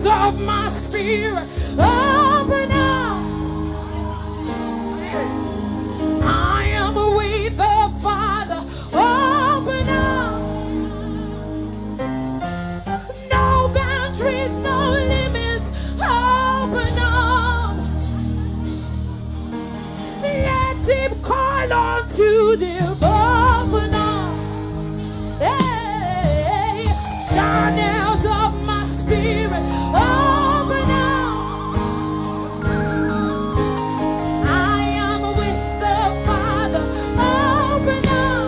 Of my spirit, open up. I am with the Father. Open up. No boundaries, no limits. Open up. Let him call unto them. Open up. Hey, channels of my spirit. Open up. I am with the Father. Open up.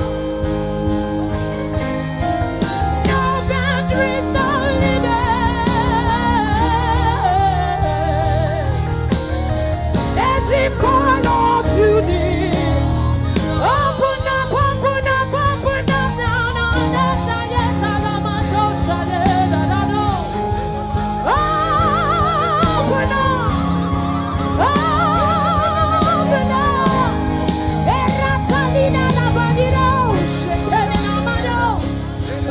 No boundaries, no limits. Let him call on to thee. Open up, open up, open up. Now, now, now, now, yes, I love my soul. Open up. Open up. Eratalina la bandiro, shekelina mano.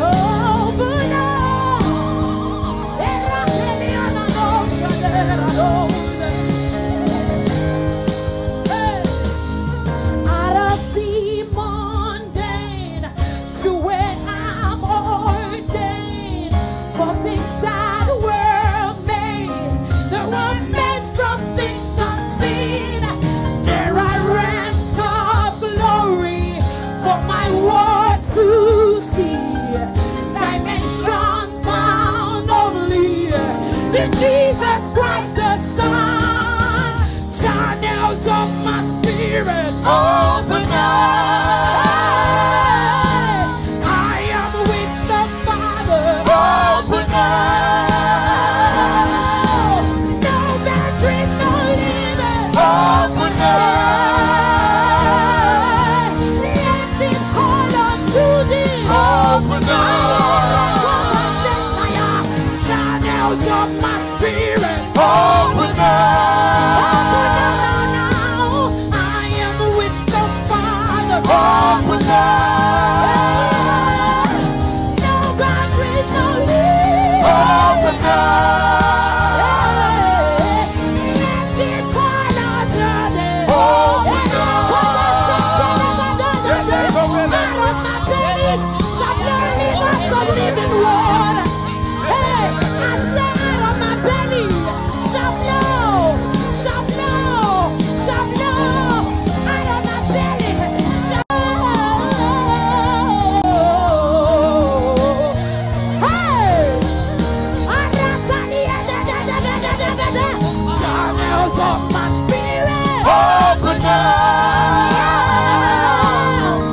Open up. Eratelina no, shekelina no. Out of the mundane to where I'm ordained for things that were made. They were made from things unseen. There are realms of glory for my word to see. Dimensions found only in Jesus Christ the Son. Channels of my spirit open up. I am with the Father. Open up. No boundaries, no limits. Open up. Let him call unto thee. Open up. Channels of my spirit. Open up. Open up now. I am with the Father. Open up. No boundaries, no limits. Open up. Let him call unto thee. Open up. Out of my bellies shall flow rivers of living water. Hey, I say out of my belly shall flow, shall flow, shall flow. Out of my belly shall hey, channels of my spirit. Open up.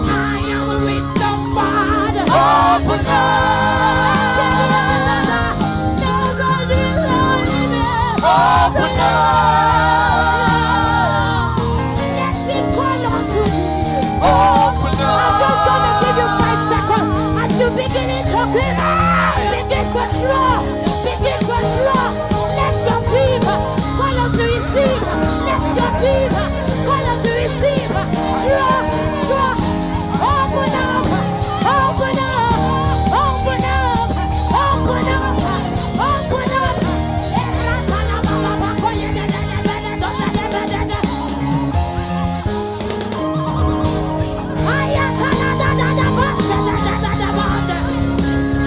I am with the Father. Open up. Open up. Let him call unto thee. Open up. I'm just gonna give you 5 seconds as you begin to clear. Begin to draw. Begin to draw. Let your team call unto his team. Let your team call unto his team. Draw. Draw. Open up. Open up. Open up. Open up. Open up.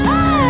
Hey!